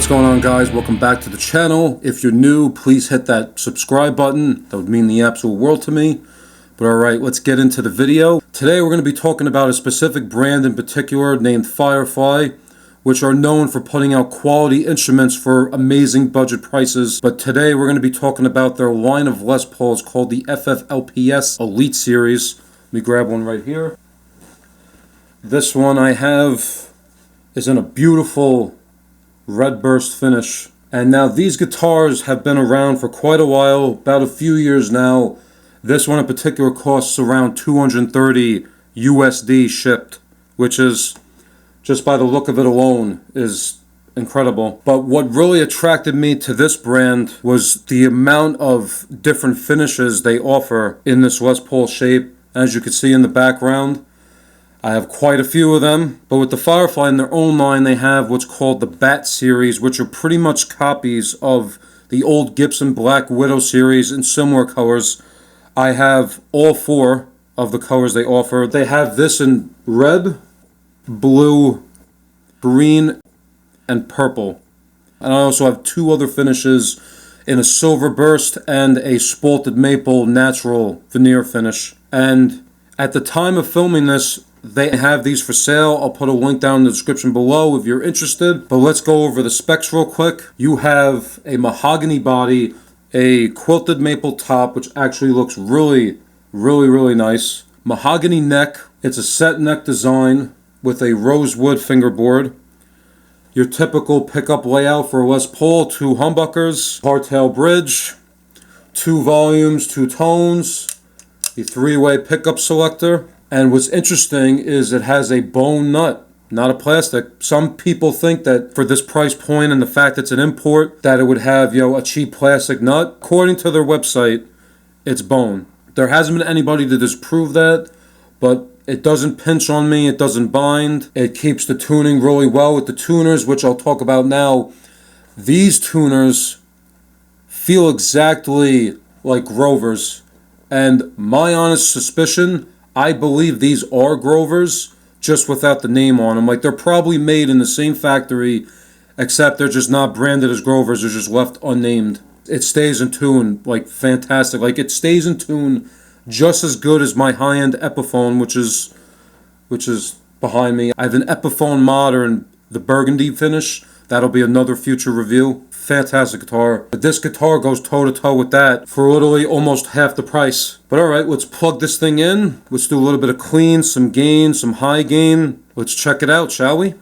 What's going on, guys? Welcome back to the channel. If you're new, please hit that subscribe button. That would mean the absolute world to me. But alright, let's get into the video. Today we're going to be talking about a specific brand in particular named Firefly, which are known for putting out quality instruments for amazing budget prices. But today we're going to be talking about their line of Les Pauls called the FFLPS Elite Series. Let me grab one right here. This one I have is in a beautiful red burst finish. And now these guitars have been around for quite a while, about a few years now. This one in particular costs around $230 USD shipped, which is, just by the look of it alone, is incredible. But what really attracted me to this brand was the amount of different finishes they offer in this Les Paul shape. As you can see in the background, I have quite a few of them. But with the Firefly in their own line, they have what's called the Bat series, which are pretty much copies of the old Gibson Black Widow series in similar colors. I have all four of the colors they offer. They have this in red, blue, green, and purple. And I also have two other finishes in a silver burst and a spalted maple natural veneer finish. And at the time of filming this, they have these for sale. I'll put a link down in the description below if you're interested. But let's go over the specs real quick. You have a mahogany body, a quilted maple top, which actually looks really nice. Mahogany neck. It's a set neck design with a rosewood fingerboard. Your typical pickup layout for a Les Paul, two humbuckers, hardtail bridge, two volumes, two tones, the three-way pickup selector. And what's interesting is it has a bone nut, not a plastic. Some people think that for this price point and the fact it's an import, that it would have, a cheap plastic nut. According to their website, it's bone. There hasn't been anybody to disprove that, but it doesn't pinch on me, it doesn't bind. It keeps the tuning really well with the tuners, which I'll talk about now. These tuners feel exactly like Grovers, and my honest suspicion, I believe these are Grovers, just without the name on them. Like, they're probably made in the same factory, except they're just not branded as Grovers, they're just left unnamed. It stays in tune, like, fantastic. Like, it stays in tune just as good as my high-end Epiphone, which is behind me. I have an Epiphone Modern, the burgundy finish. That'll be another future review. Fantastic guitar. But this guitar goes toe-to-toe with that for literally almost half the price. But alright, let's plug this thing in. Let's do a little bit of clean, some gain, some high gain. Let's check it out, shall we?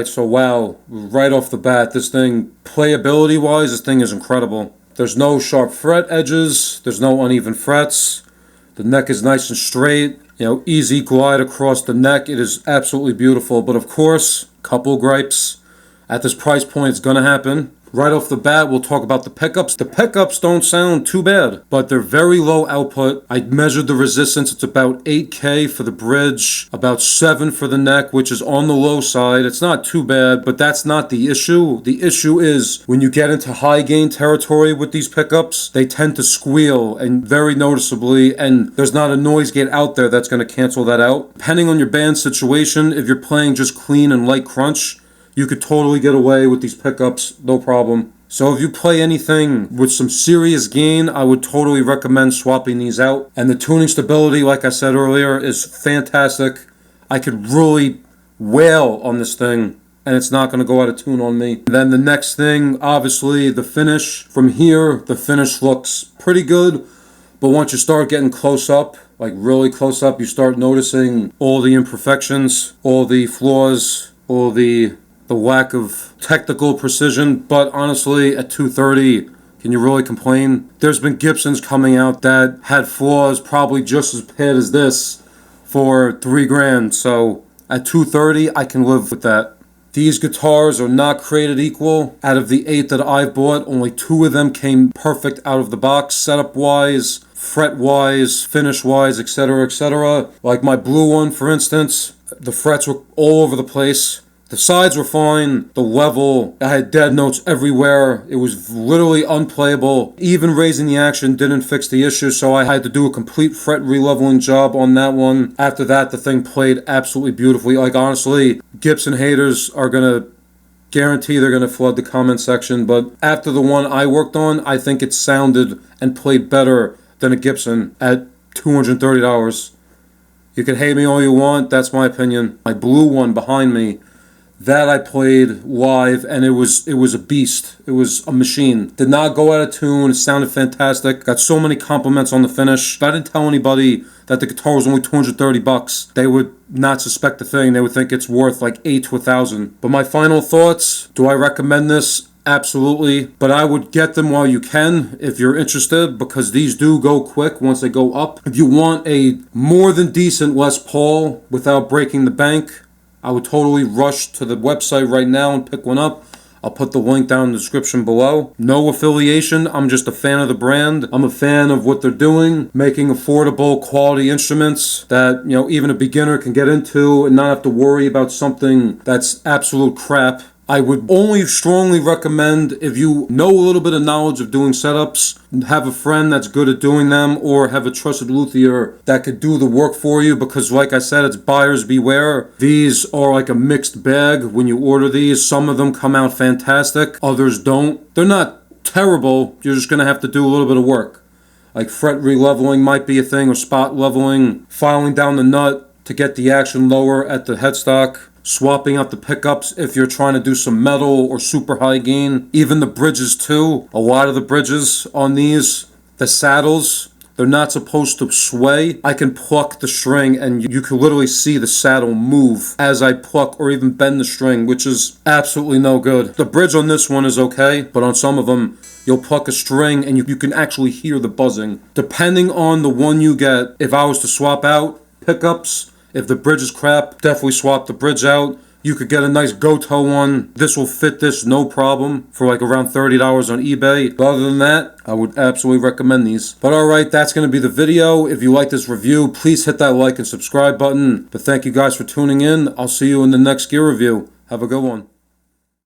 Alright, so wow, right off the bat, this thing, playability wise, this thing is incredible. There's no sharp fret edges, there's no uneven frets, the neck is nice and straight, you know, easy glide across the neck. It is absolutely beautiful, but of course, couple gripes. At this price point, it's gonna happen. Right off the bat, we'll talk about the pickups. The pickups don't sound too bad, but they're very low output. I measured the resistance. It's about 8K for the bridge, about 7 for the neck, which is on the low side. It's not too bad, but that's not the issue. The issue is when you get into high gain territory with these pickups, they tend to squeal, and very noticeably, and there's not a noise gate out there that's going to cancel that out. Depending on your band situation, if you're playing just clean and light crunch, you could totally get away with these pickups, no problem. So if you play anything with some serious gain, I would totally recommend swapping these out. And the tuning stability, like I said earlier, is fantastic. I could really wail on this thing, and it's not going to go out of tune on me. And then the next thing, obviously, the finish. From here, the finish looks pretty good, but once you start getting close up, like really close up, you start noticing all the imperfections, all the flaws, all the lack of technical precision. But honestly, at $230, can you really complain? There's been Gibsons coming out that had flaws probably just as bad as this for $3,000. So at $230, I can live with that. These guitars are not created equal. Out of the 8 that I've bought, only 2 of them came perfect out of the box, setup wise, fret wise, finish wise, etc., etc. Like my blue one, for instance, the frets were all over the place. The sides were fine, the level, I had dead notes everywhere, it was literally unplayable. Even raising the action didn't fix the issue, so I had to do a complete fret releveling job on that one. After that, the thing played absolutely beautifully. Like honestly, Gibson haters are gonna guarantee they're gonna flood the comment section, but after the one I worked on, I think it sounded and played better than a Gibson at $230. You can hate me all you want, that's my opinion. My blue one behind me, that I played live, and it was a beast. It was a machine. Did not go out of tune. It sounded fantastic. Got so many compliments on the finish. If I didn't tell anybody that the guitar was only $230, they would not suspect a thing. They would think it's worth like $8,000 to $1,000. But my final thoughts, do I recommend this? Absolutely, but I would get them while you can if you're interested, because these do go quick once they go up. If you want a more than decent Les Paul without breaking the bank, I would totally rush to the website right now and pick one up. I'll put the link down in the description below. No affiliation, I'm just a fan of the brand. I'm a fan of what they're doing, making affordable quality instruments that, you know, even a beginner can get into and not have to worry about something that's absolute crap. I would only strongly recommend, if you know a little bit of knowledge of doing setups, have a friend that's good at doing them, or have a trusted luthier that could do the work for you, because like I said, it's buyers beware. These are like a mixed bag when you order these. Some of them come out fantastic, others don't. They're not terrible, you're just going to have to do a little bit of work. Like fret releveling might be a thing, or spot leveling, filing down the nut to get the action lower at the headstock. Swapping out the pickups if you're trying to do some metal or super high gain. Even the bridges too. A lot of the bridges on these, the saddles, they're not supposed to sway. I can pluck the string and you can literally see the saddle move as I pluck or even bend the string, which is absolutely no good. The bridge on this one is okay, but on some of them, you'll pluck a string and you can actually hear the buzzing. Depending on the one you get, if I was to swap out pickups, if the bridge is crap, definitely swap the bridge out. You could get a nice Goto one. This will fit this no problem for like around $30 on eBay. But other than that, I would absolutely recommend these. But alright, that's going to be the video. If you like this review, please hit that like and subscribe button. But thank you guys for tuning in. I'll see you in the next gear review. Have a good one.